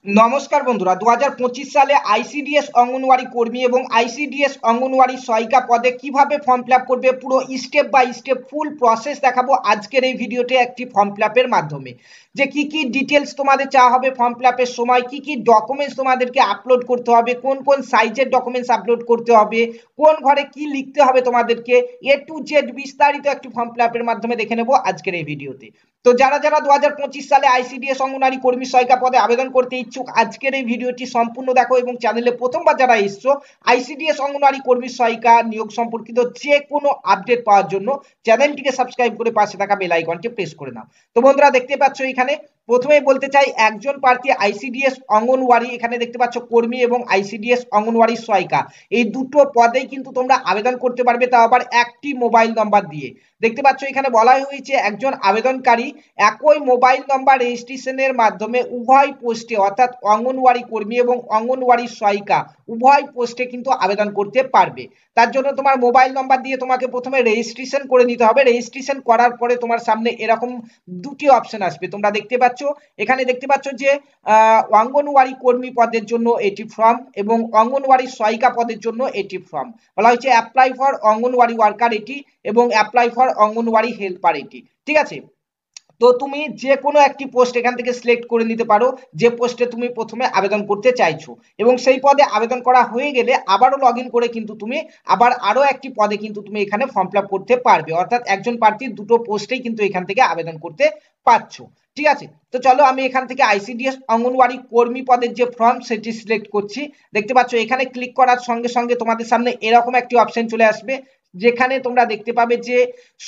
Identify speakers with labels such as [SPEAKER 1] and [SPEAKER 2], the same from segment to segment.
[SPEAKER 1] নমস্কার বন্ধুরা, 2025 সালে আইসিডিএস অঙ্গনওয়াড়ি কর্মী এবং আইসিডিএস অঙ্গনওয়াড়ি সহায়িকা পদে কিভাবে ফর্ম ফিল আপ করবে পুরো step by step full process দেখাবো আজকের এই ভিডিওতে একটি ফর্ম ফিল আপের মাধ্যমে। যে কি কি ডিটেলস তোমাদের চাওয়া হবে ফর্ম ফিল আপের সময়, কি কি ডকুমেন্টস তোমাদেরকে আপলোড করতে হবে, কোন কোন সাইজের ডকুমেন্টস আপলোড করতে হবে, কোন ঘরে কি লিখতে হবে তোমাদেরকে, এ টু জেড বিস্তারিত একটি ফর্ম ফিল আপের মাধ্যমে দেখে নেবো আজকের এই ভিডিওতে। তো যারা যারা 2025 সালে আইসিডিএস অঙ্গনওয়াড়ি কর্মী সহায়িকা পদে আবেদন করতে ইচ্ছুক, আজকের এই ভিডিওটি সম্পূর্ণ দেখো এবং চ্যানেলে প্রথমবার যারা এসছো আইসিডিএস অঙ্গনওয়াড়ি কর্মী সহায়িকা নিয়োগ সম্পর্কিত যে কোনো আপডেট পাওয়ার জন্য চ্যানেলটিকে সাবস্ক্রাইব করে পাশে থাকা বেল আইকনটি প্রেস করে নাও। তো বন্ধুরা দেখতে পাচ্ছ এখানে প্রথমেই বলতে চাই একজন প্রার্থী আইসিডিএস অঙ্গনওয়াড়ি, এখানে দেখতে পাচ্ছ কর্মী এবং আইসিডিএস অঙ্গনওয়াড়ি সহায়িকা এই দুটো পদেই কিন্তু তোমরা আবেদন করতে পারবে, তাও আবার একটি মোবাইল নাম্বার দিয়ে। দেখতে পাচ্ছ এখানে বলা হয়েছে একজন আবেদনকারী একই মোবাইল নাম্বার রেজিস্ট্রেশনের মাধ্যমে উভয় পোস্টে অর্থাৎ অঙ্গনওয়াড়ি কর্মী এবং অঙ্গনওয়াড়ি সহায়িকা উভয় পোস্টে কিন্তু আবেদন করতে পারবে। তার জন্য তোমার মোবাইল নাম্বার দিয়ে তোমাকে প্রথমে রেজিস্ট্রেশন করে নিতে হবে। রেজিস্ট্রেশন করার পরে তোমার সামনে এরকম দুটি অপশন আসবে, তোমরা দেখতে পাচ্ছ এখানে দেখতে পাচ্ছ যে অঙ্গনওয়াড়ি কর্মী পদের জন্য এটি ফর্ম এবং অঙ্গনওয়াড়ি সহায়িকা পদের জন্য এটি ফর্ম। বলা হয়েছে অ্যাপ্লাই ফর অঙ্গনওয়াড়ি ওয়ার্কার এটি এবং অ্যাপ্লাই ফর অঙ্গনওয়াড়ি হেল্পার এটি। ঠিক আছে, তো তুমি যে কোনো একটি পোস্ট এখান থেকে সিলেক্ট করে নিতে পারো যে পোস্টে তুমি প্রথমে আবেদন করতে চাইছো, এবং সেই পদে আবেদন করা হয়ে গেলে আবারও লগ ইন করে কিন্তু তুমি আবার আরো একটি পদে কিন্তু তুমি এখানে ফর্ম ফিল আপ করতে পারবে, অর্থাৎ একজন প্রার্থী দুটো পোস্টেই কিন্তু এখান থেকে আবেদন করতে পারছো। ঠিক আছে, তো চলো আমি এখান থেকে আইসিডিএস অঙ্গনওয়াড়ি কর্মী পদের যে ফর্ম সেটি সিলেক্ট করছি। দেখতে পাচ্ছ এখানে ক্লিক করার সঙ্গে সঙ্গে তোমাদের সামনে এরকম একটি অপশন চলে আসবে, যেখানে তোমরা দেখতে পাবে যে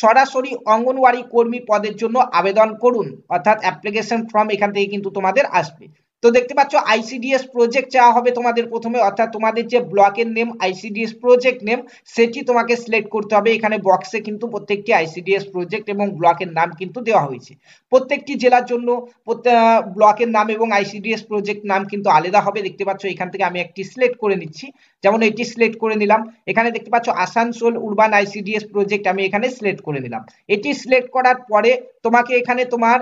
[SPEAKER 1] সরাসরি অঙ্গনওয়াড়ি কর্মী পদের জন্য আবেদন করুন, অর্থাৎ অ্যাপ্লিকেশন ফর্ম এখান থেকে কিন্তু তোমাদের আসবে। তো দেখতে পাচ্ছ আইসিডিএস প্রজেক্ট চাওয়া হবে তোমাদের প্রথমে, অর্থাৎ তোমাদের যে ব্লকের নেম আইসিডিএস প্রজেক্ট নেম সেটি তোমাকে সিলেক্ট করতে হবে। এখানে বক্সে কিন্তু প্রত্যেকটি আইসিডিএস প্রজেক্ট এবং ব্লকের নাম কিন্তু দেওয়া হয়েছে। প্রত্যেকটি জেলার জন্য ব্লকের নাম এবং আইসিডিএস প্রজেক্ট নাম কিন্তু আলাদা হবে। দেখতে পাচ্ছ এখান থেকে আমি একটি সিলেক্ট করে নিচ্ছি, যেমন এটি সিলেক্ট করে নিলাম। এখানে দেখতে পাচ্ছ আসানসোল উরবান আইসিডিএস প্রজেক্ট আমি এখানে সিলেক্ট করে নিলাম। এটি সিলেক্ট করার পরে তোমাকে এখানে তোমার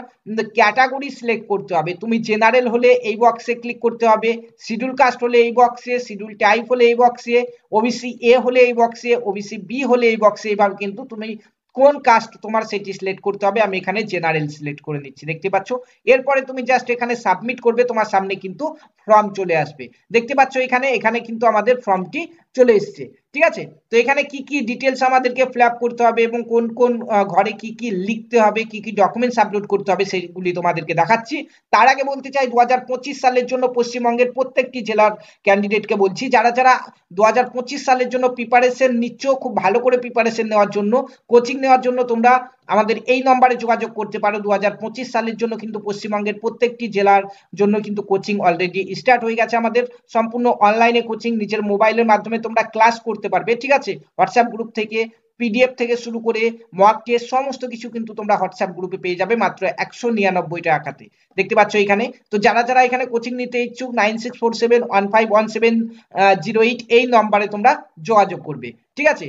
[SPEAKER 1] ক্যাটাগরি সিলেক্ট করতে হবে। তুমি জেনারেল হলে এই বক্সে ক্লিক করতে হবে, শিডিউল কাস্ট হলে এই বক্সে, শিডিউল টাইপ হলে এই বক্সে, ওবিসি এ হলে এই বক্সে, ওবিসি বি হলে এই বক্সে। এইভাবে কিন্তু তুমি কোন কাস্ট তোমার সেটি সিলেক্ট করতে হবে। আমি এখানে জেনারেল সিলেক্ট করে নিচ্ছি, দেখতে পাচ্ছ। এরপরে তুমি জাস্ট এখানে সাবমিট করবে, তোমার সামনে কিন্তু ফর্ম চলে আসবে। দেখতে পাচ্ছ এখানে এখানে কিন্তু আমাদের ফর্মটি চলে এসেছে। ঠিক আছে, তো এখানে কি কি ডিটেলস আমাদেরকে ফিল আপ করতে হবে এবং কোন কোন ঘরে কি কি লিখতে হবে, কি কি ডকুমেন্টস আপলোড করতে হবে সেগুলি তোমাদেরকে দেখাচ্ছি। তার আগে বলতে চাই 2025 সালের জন্য পশ্চিমবঙ্গের প্রত্যেকটি জেলার ক্যান্ডিডেটকে বলছি, যারা যারা 2025 সালের জন্য প্রিপারেশন নিচ্ছ, খুব ভালো করে প্রিপারেশন নেওয়ার জন্য, কোচিং নেওয়ার জন্য তোমরা আমাদের এই নম্বরে যোগাযোগ করতে পারো। 2025 সালের জন্য কিন্তু পশ্চিমবঙ্গের প্রত্যেকটি জেলার জন্য কিন্তু কোচিং অলরেডি স্টার্ট হয়ে গেছে আমাদের। সম্পূর্ণ অনলাইনে কোচিং, নিজের মোবাইলের মাধ্যমে তোমরা ক্লাস করতে পারবে। ঠিক আছে, হোয়াটসঅ্যাপ গ্রুপ থেকে পিডিএফ থেকে শুরু করে মক টেস্ট সমস্ত কিছু কিন্তু তোমরা হোয়াটসঅ্যাপ গ্রুপে পেয়ে যাবে মাত্র 199 টাকাতে। দেখতে পাচ্ছ এখানে। তো যারা যারা এখানে কোচিং নিতে ইচ্ছুক 9647151708 এই নম্বরে তোমরা যোগাযোগ করবে। ঠিক আছে,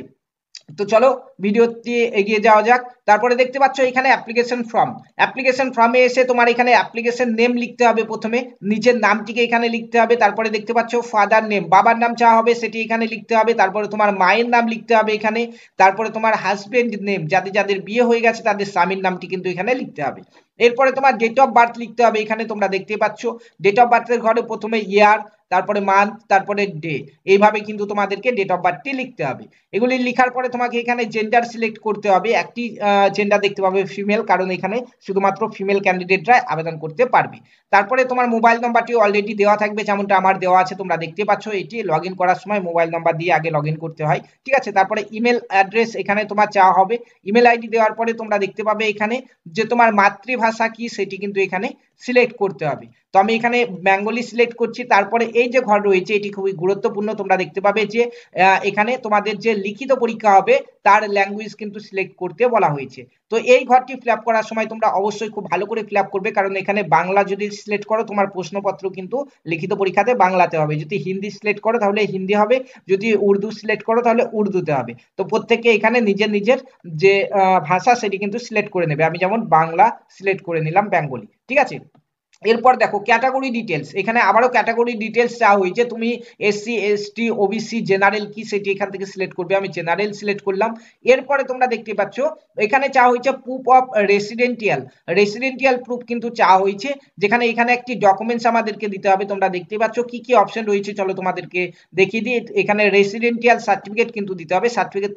[SPEAKER 1] তো চলো ভিডিওতে এগিয়ে যাওয়া যাক। তারপরে দেখতে পাচ্ছ এখানে অ্যাপ্লিকেশন ফর্ম। অ্যাপ্লিকেশন ফর্মে এসে তোমার এখানে অ্যাপ্লিকেশন নেম লিখতে হবে, প্রথমে নিজের নামটিকে এখানে লিখতে হবে। তারপরে দেখতে পাচ্ছ ফাদার নেম, বাবার নাম চাওয়া হবে সেটি এখানে লিখতে হবে। তারপরে তোমার মায়ের নাম লিখতে হবে এখানে। তারপরে তোমার হাজবেন্ড নেম, যাদের যাদের বিয়ে হয়ে গেছে তাদের স্বামীর নামটি কিন্তু এখানে লিখতে হবে। এরপরে তোমার ডেট অফ বার্থ লিখতে হবে এখানে, তোমরা দেখতে পাচ্ছ ডেট অফ বার্থের ঘরে প্রথমে ইয়ার, তারপরে মান্থ, তারপরে ডে, এইভাবে কিন্তু তোমাদেরকে ডেট অফ বার্থটি লিখতে হবে। এগুলি লিখার পরে তোমাকে এখানে জেন্ডার সিলেক্ট করতে হবে। একটি জেন্ডার দেখতে পাবে ফিমেল, কারণ এখানে শুধুমাত্র ফিমেল ক্যান্ডিডেটরা আবেদন করতে পারবে। তারপরে তোমার মোবাইল নাম্বারটি অলরেডি দেওয়া থাকবে, যেমনটা আমার দেওয়া আছে তোমরা দেখতে পাচ্ছ। এটি লগ ইন করার সময় মোবাইল নাম্বার দিয়ে আগে লগ ইন করতে হয়। ঠিক আছে, তারপরে ইমেল অ্যাড্রেস এখানে তোমার চাওয়া হবে। ইমেল আইডি দেওয়ার পরে তোমরা দেখতে পাবে এখানে যে তোমার মাতৃভাষা কি সেটি কিন্তু এখানে সিলেক্ট করতে হবে। তো আমি এখানে বেঙ্গলি সিলেক্ট করছি। তারপরে এই যে ঘর রয়েছে এটি খুবই গুরুত্বপূর্ণ, তোমরা দেখতে পাবে যে এখানে তোমাদের যে লিখিত পরীক্ষা হবে তার ল্যাঙ্গুয়েজ কিন্তু সিলেক্ট করতে বলা হয়েছে। তো এই ঘরটি ফিল আপ করার সময় তোমরা অবশ্যই খুব ভালো করে ফিল আপ করবে, কারণ এখানে বাংলা যদি সিলেক্ট করো তোমার প্রশ্নপত্র কিন্তু লিখিত পরীক্ষাতে বাংলাতে হবে, যদি হিন্দি সিলেক্ট করো তাহলে হিন্দি হবে, যদি উর্দু সিলেক্ট করো তাহলে উর্দুতে হবে। তো প্রত্যেকে এখানে নিজের নিজের যে ভাষা সেটি কিন্তু সিলেক্ট করে নেবে। আমি যেমন বাংলা সিলেক্ট করে নিলাম, বেঙ্গলি। ঠিক আছে, এরপর দেখো ক্যাটাগরি ডিটেলস, এখানে আবারও ক্যাটাগরি ডিটেলস চাওয়া হয়েছে। তুমি এসসি এসটি ওবিসি জেনারেল কি সেটি এখান থেকে সিলেক্ট করবে, আমি জেনারেল সিলেক্ট করলাম। এরপরে তোমরা দেখতে পাচ্ছ এখানে চাওয়া হয়েছে প্রুফ অফ রেসিডেন্টিয়াল প্রুফ কিন্তু চাওয়া হয়েছে, যেখানে এখানে একটি ডকুমেন্টস আমাদেরকে দিতে হবে। তোমরা দেখতে পাচ্ছ কি কি অপশন রয়েছে, চলো তোমাদেরকে দেখিয়ে দিই। এখানে রেসিডেন্টিয়াল সার্টিফিকেট কিন্তু দিতে হবে। সার্টিফিকেট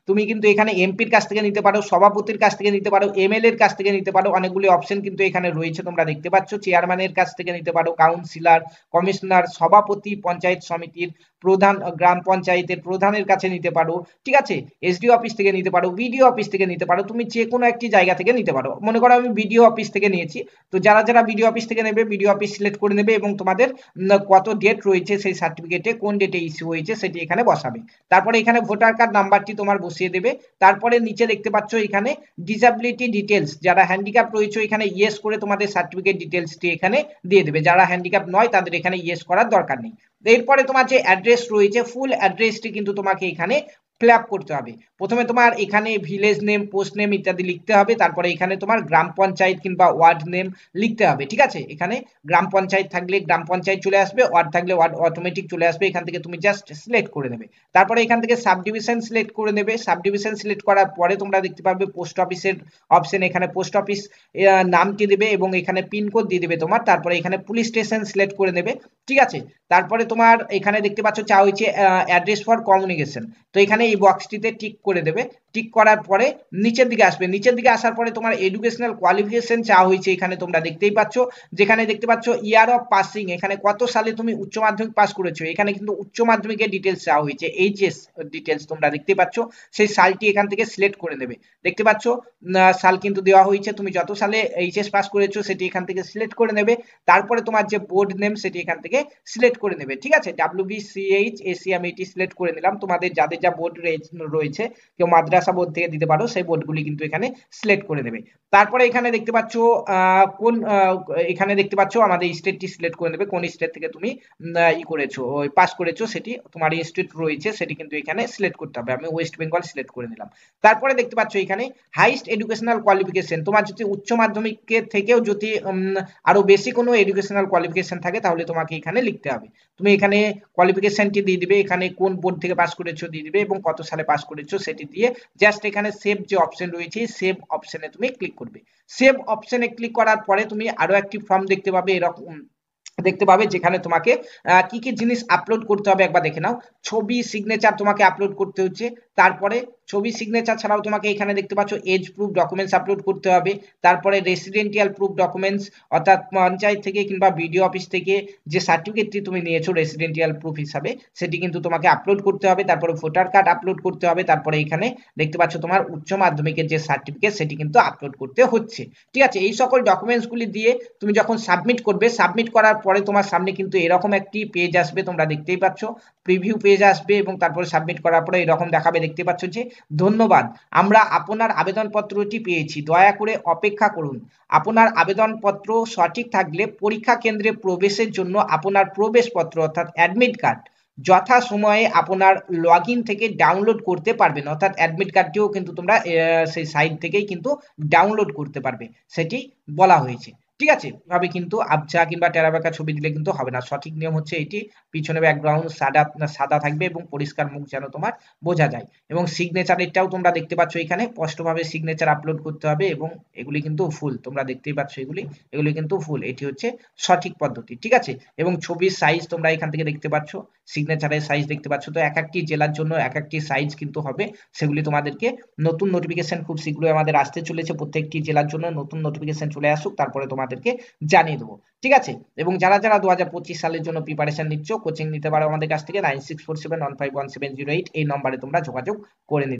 [SPEAKER 1] তুমি কিন্তু এখানে এমপির কাছ থেকে নিতে পারো, সভাপতির কাছ থেকে নিতে পারো, এমএলএ এর কাছ থেকে নিতে পারো, অনেকগুলি অপশন কিন্তু এখানে রয়েছে তোমরা দেখতে পাচ্ছ। চেয়ারম্যানের কাছ থেকে নিতে পারো, কাউন্সিলর, কমিশনার, সভাপতি, পঞ্চায়েত সমিতির প্রধান, গ্রাম পঞ্চায়েতের প্রধানের কাছে নিতে পারো, ঠিক আছে, এসডিও অফিস থেকে নিতে পারো, বিডিও অফিস থেকে নিতে পারো, তুমি যে কোনো একটি জায়গা থেকে নিতে পারো। মনে করো আমি বিডিও অফিস থেকে নিয়েছি, তো যারা যারা বিডিও অফিস থেকে নেবে বিডিও অফিস সিলেক্ট করে নেবে এবং তোমাদের কত ডেট রয়েছে সেই সার্টিফিকেটে, কোন ডেটে ইস্যু হয়েছে সেটি এখানে বসাবে। তারপরে এখানে ভোটার কার্ড নাম্বারটি তোমার বসিয়ে দেবে। তারপরে নিচে দেখতে পাচ্ছ এখানে ডিসএবিলিটি ডিটেলস, যারা হ্যান্ডিক্যাপ রয়েছে এখানে ইয়েস করে তোমাদের সার্টিফিকেট ডিটেলসটি এখানে দিয়ে দেবে। যারা হ্যান্ডিক্যাপ নয় তাদের এখানে ইয়েস করার দরকার নেই। এরপরে তোমার যে অ্যাড্রেস রয়েছে ফুল অ্যাড্রেসটি কিন্তু তোমাকে এখানে ফিল আপ করতে হবে। প্রথমে তোমার এখানে ভিলেজ নেম, পোস্ট নেম ইত্যাদি লিখতে হবে। তারপরে এখানে তোমার গ্রাম পঞ্চায়েত কিংবা ওয়ার্ড নেম লিখতে হবে, ঠিক আছে। এখানে গ্রাম পঞ্চায়েত থাকলে গ্রাম পঞ্চায়েত চলে আসবে, ওয়ার্ড থাকলে ওয়ার্ড অটোমেটিক চলে আসবে। এখান থেকে তুমি জাস্ট সিলেক্ট করে নেবে। তারপরে এখান থেকে সাব ডিভিশন সিলেক্ট করে নেবে। সাব ডিভিশন সিলেক্ট করার পরে তোমরা দেখতে পাবে পোস্ট অফিসের অপশন, এখানে পোস্ট অফিস নামটি দেবে এবং এখানে পিনকোড দিয়ে দেবে তোমার। তারপরে এখানে পুলিশ স্টেশন সিলেক্ট করে নেবে, ঠিক আছে। তারপরে তোমার এখানে দেখতে পাচ্ছ চাওয়া হয়েছে অ্যাড্রেস ফর কমিউনিকেশন, তো এখানে এই বক্সটিতে টিক করে দেবে। টিক করার পরে নিচের দিকে আসবে, নিচের দিকে আসার পরে তোমার এডুকেশনাল কোয়ালিফিকেশন চাওয়া হয়েছে, এখানে তোমরা দেখতেই পাচ্ছ। যেখানে দেখতে পাচ্ছ ইয়ার অফ পাসিং, এখানে কত সালে তুমি উচ্চ মাধ্যমিক পাস করেছো, এখানে কিন্তু উচ্চ মাধ্যমিকের ডিটেলস চাওয়া হয়েছে, এইচএস ডিটেলস তোমরা দেখতে পাচ্ছ। সেই সালটি এখান থেকে সিলেক্ট করে নেবে। দেখতে পাচ্ছ সাল কিন্তু দেওয়া হয়েছে, তুমি যত সালে এইচএস পাস করেছো সেটি এখান থেকে সিলেক্ট করে নেবে। তারপরে তোমার যে বোর্ড নেম সেটি এখান থেকে সিলেক্ট করে নেবে, ঠিক আছে। WBCH আমি এটি সিলেক্ট করে নিলাম। তোমাদের যাদের যা বোর্ড রয়েছে, কেউ মাদ্রাসা বোর্ড থেকে দিতে পারো, সেই বোর্ডগুলি কিন্তু এখানে সিলেক্ট করে নেবে। তারপরে এখানে দেখতে পাচ্ছ কোন এখানে দেখতে পাচ্ছ আমাদের স্টেটটি সিলেক্ট করে নেবে, কোন স্টেট থেকে তুমি ই করেছো, ওই পাস করেছো সেটি তোমার ইনস্টিটিউট রয়েছে সেটি কিন্তু এখানে সিলেক্ট করতে হবে। আমি ওয়েস্ট বেঙ্গল সিলেক্ট করে নিলাম। তারপরে দেখতে পাচ্ছ এখানে হাইস্ট এডুকেশনাল কোয়ালিফিকেশন, তোমার যদি উচ্চ মাধ্যমিকের থেকেও যদি আরো বেশি কোনো এডুকেশনাল কোয়ালিফিকেশন থাকে তাহলে তোমাকে এখানে লিখতে হবে। তুমি এখানে কোয়ালিফিকেশনটি দিয়ে দিবে, এখানে কোন বোর্ড থেকে পাস করেছো দিয়ে দিবে এবং কত সালে পাস করেছো সেটি দিয়ে জাস্ট এখানে সেভ যে অপশন রয়েছে সেভ অপশনে তুমি ক্লিক করবে। সেভ অপশনে ক্লিক করার পরে তুমি আরো একটি ফর্ম দেখতে পাবে, এরকম দেখতে পাবে যেখানে তোমাকে কি কি জিনিস আপলোড করতে হবে একবার দেখে নাও। ছবি, সিগনেচার তোমাকে আপলোড করতে হচ্ছে। তারপরে ছবি, সিগনেচার ছাড়াও তোমাকে এখানে দেখতে পাচ্ছ এজ প্রুফ ডকুমেন্টস আপলোড করতে হবে। তারপরে রেসিডেন্টিয়াল প্রুফ ডকুমেন্টস, অর্থাৎ পঞ্চায়েত থেকে কিংবা বিডিও অফিস থেকে যে সার্টিফিকেটটি তুমি নিয়েছো রেসিডেন্টিয়াল প্রুফ হিসাবে সেটি কিন্তু তোমাকে আপলোড করতে হবে। তারপরে ভোটার কার্ড আপলোড করতে হবে। তারপরে এখানে দেখতে পাচ্ছ তোমার উচ্চ মাধ্যমিকের যে সার্টিফিকেট সেটি কিন্তু আপলোড করতে হচ্ছে, ঠিক আছে। এই সকল ডকুমেন্টসগুলি দিয়ে তুমি যখন সাবমিট করবে, সাবমিট করার পরে তোমার সামনে কিন্তু এরকম একটি পেজ আসবে, তোমরা দেখতেই পাচ্ছ প্রিভিউ পেজ আসবে এবং তারপরে সাবমিট করার পরে এরকম দেখাবে। দেখতে পাচ্ছ যে ধন্যবাদ, আমরা আপনার আবেদনপত্রটি পেয়েছি, দয়া করে অপেক্ষা করুন। আপনার আবেদনপত্র সঠিক থাকলে পরীক্ষা কেন্দ্রে প্রবেশের জন্য আপনার প্রবেশপত্র অর্থাৎ অ্যাডমিট কার্ড যথা সময়ে আপনার লগইন থেকে ডাউনলোড করতে পারবেন। অর্থাৎ অ্যাডমিট কার্ডটিও কিন্তু তোমরা সেই সাইট থেকেই কিন্তু ডাউনলোড করতে পারবে, সেটি বলা হয়েছে, ঠিক আছে। এভাবে কিন্তু আবছা কিংবা টেরাবেকা ছবি দিলে কিন্তু হবে না। সঠিক নিয়ম হচ্ছে এটি, পিছনে ব্যাকগ্রাউন্ড সাদা থাকবে এবং পরিষ্কার মুখ যেন তোমার বোঝা যায়। এবং সিগনেচারেরটাও তোমরা দেখতে পাচ্ছ এখানে স্পষ্টভাবে সিগনেচার আপলোড করতে হবে এবং এগুলি কিন্তু ফুল, তোমরা দেখতেই পাচ্ছ এগুলি কিন্তু ফুল, এটি হচ্ছে সঠিক পদ্ধতি, ঠিক আছে। এবং ছবির সাইজ তোমরা এখান থেকে দেখতে পাচ্ছ, সিগনেচারের সাইজ দেখতে পাচ্ছ। তো এক একটি জেলার জন্য এক একটি সাইজ কিন্তু হবে, সেগুলি তোমাদেরকে নতুন নোটিফিকেশন খুব শীঘ্রই আমাদের আসতে চলেছে। প্রত্যেকটি জেলার জন্য নতুন নোটিফিকেশন চলে আসুক, তারপরে তোমাদেরকে জানিয়ে দেবো, ঠিক আছে। এবং যারা যারা 2025 সালের জন্য প্রিপারেশন নিচ্ছ, কোচিং নিতে পারো আমাদের কাছ থেকে 9647151708 এই নম্বরে তোমরা যোগাযোগ করে নিতে